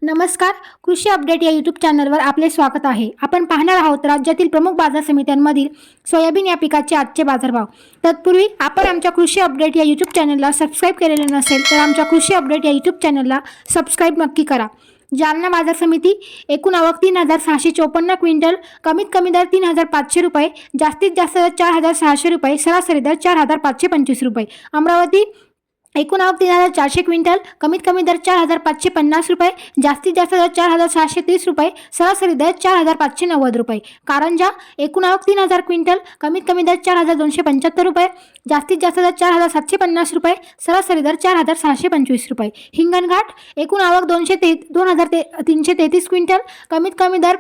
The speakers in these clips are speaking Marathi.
नमस्कार. कृषी अपडेट या यूट्यूब चॅनलवर आपले स्वागत आहे. आपण पाहणार आहोत राज्यातील प्रमुख बाजार समित्यांमधील सोयाबीन या पिकाचे आजचे बाजारभाव. तत्पूर्वी आपण आमच्या कृषी अपडेट या यूट्यूब चॅनलला सबस्क्राईब केलेले नसेल तर आमच्या कृषी अपडेट या यूट्यूब चॅनलला सबस्क्राईब नक्की करा. जालना बाजार समिती एकूण आवक 3,654 क्विंटल, कमीत कमी दर 3,500 रुपये, जास्तीत जास्त दर 4,600 रुपये, सरासरी दर 4,525 रुपये. अमरावती एकूण आवक 3,400 क्विंटल, कमीत कमी दर 4,550 रुपये, जास्तीत जास्त दर 4,630 रुपये, सरासरी दर 4,590 रुपये. कारंजा एकूण आवक 3,000 क्विंटल, कमीत कमी दर 4,275 रुपये, जास्तीत जास्त दर 4,750 रुपये, सरासरी दर 4,625 रुपये. हिंगणघाट एकूण आवक 2,333 क्विंटल, कमीत कमी दर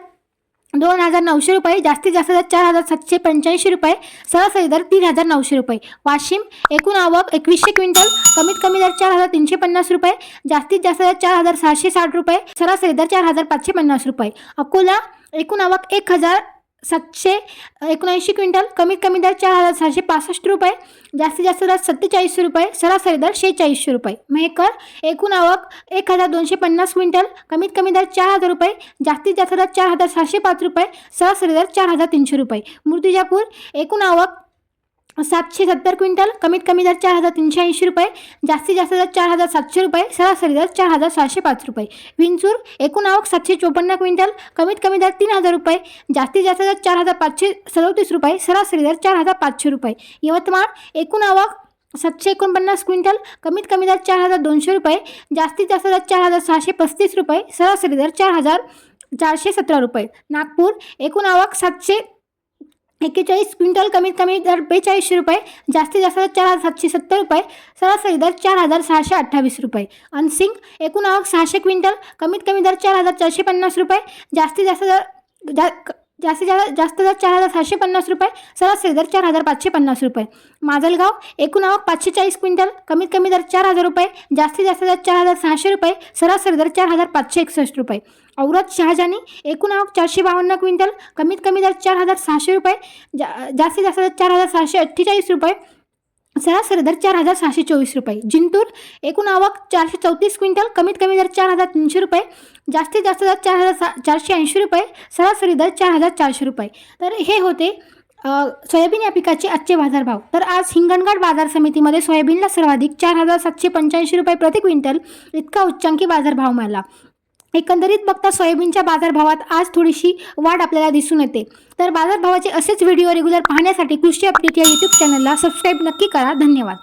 2,900 रुपये, जास्तीत जास्त दर 4,785 रुपये, सरासरी दर 3,900 रुपये. वाशिम एकूण आवक 2,100 क्विंटल, कमीत कमी दर 4,350 रुपये, जास्तीत जास्त दर 4,660 रुपये, सरासरी दर 4,550 रुपये. अकोला एकूण आवक 1,779 क्विंटल, कमीत कमी दर 4,665 रुपये, जास्तीत जास्त दर 4700 रुपये, सरासरी दर 4600 रुपये. मेहकर एकूण आवक 1,250 क्विंटल, कमीत कमी दर 4,000 रुपये, जास्तीत जास्त दर 4,705 रुपये, सरासरी दर 4,300 रुपये. मूर्तिजापूर एकूण आवक 770 क्विंटल, कमीत कमी दर 4,380 रुपये, जास्तीत जास्त दर 4,700 रुपये, सरासरी दर 4,605 रुपये. विंचूर एकूण आवक 754 क्विंटल, कमीत कमी दर 3,000 रुपये, जास्तीत जास्त दर 4,537 रुपये, सरासरी दर 4,500 रुपये. यवतमाळ एकूण आवक 749 क्विंटल, कमीत कमी दर 4,200 रुपये, जास्तीत जास्त दर 4,635 रुपये, सरासरी दर 4,417 रुपये. नागपूर एकूण आवक 741 क्विंटल, कमीत कमी दर 4200 रुपये, जास्तीत जास्त दर 4,770 रुपये, सरासरी दर 4,628 रुपये. अनसिंग एकूण आवक 600 क्विंटल, कमीत कमी दर 4,450 रुपये, जास्तीत जास्त दर 4,750 रुपये, सरासरी दर 4,550 रुपये. माजलगाव एकूण आवक 540 क्विंटल, कमीत कमी दर 4,000 रुपये, जास्तीत जास्त दर 4,600 रुपये, सरासरी दर 4,561 रुपये. औरत शहाजानी एकूण आवक 452 क्विंटल, कमीत कमी दर 4,600 रुपये, जास्तीत जास्त दर 4,648 रुपये, सरासरी दर 4,624 रुपये. जिंतूर एकूण आवक 434 क्विंटल, कमीत कमी दर 4,300 रुपये, जास्तीत जास्त दर 4,480 रुपये, सरासरी दर 4,400 रुपये. तर हे होते सोयाबीन या पिकाचे आजचे बाजारभाव. तर आज हिंगणघाट बाजार समितीमध्ये सोयाबीनला सर्वाधिक 4,785 रुपये प्रति क्विंटल इतका उच्चांकी बाजारभाव मिळाला. एकंदरीत बघता सोयाबीनच्या बाजारभावात आज थोडीशी वाढ आपल्याला दिसून येते. तर बाजारभावाचे असेच व्हिडिओ रेग्युलर पाहण्यासाठी कृषी अपडेट या यूट्यूब चॅनलला सबस्क्राईब नक्की करा. धन्यवाद.